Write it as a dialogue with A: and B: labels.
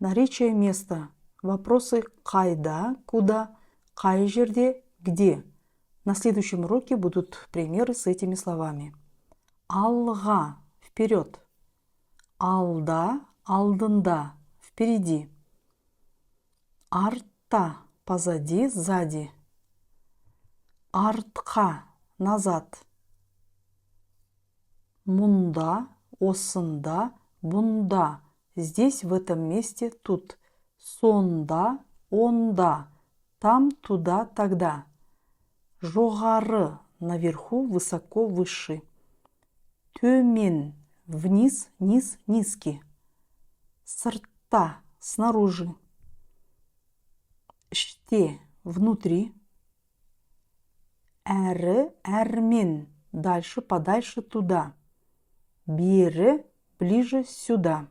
A: Наречие места. Вопросы «кайда», «куда», «кай жерде», «где». На следующем уроке будут примеры с этими словами. Алға – вперед. Алда – алдында, впереди. Артта – позади, сзади. Артқа – назад. Мұнда – осында, бұнда. Здесь, в этом месте, тут. Сонда, онда. Там, туда, тогда. Жоғары – наверху, высоко, выше. Төмен – вниз, низ, низкий. Сыртта – снаружи. Іште – внутри. Әрі, әрмен – дальше, подальше, туда. Бері – ближе, сюда.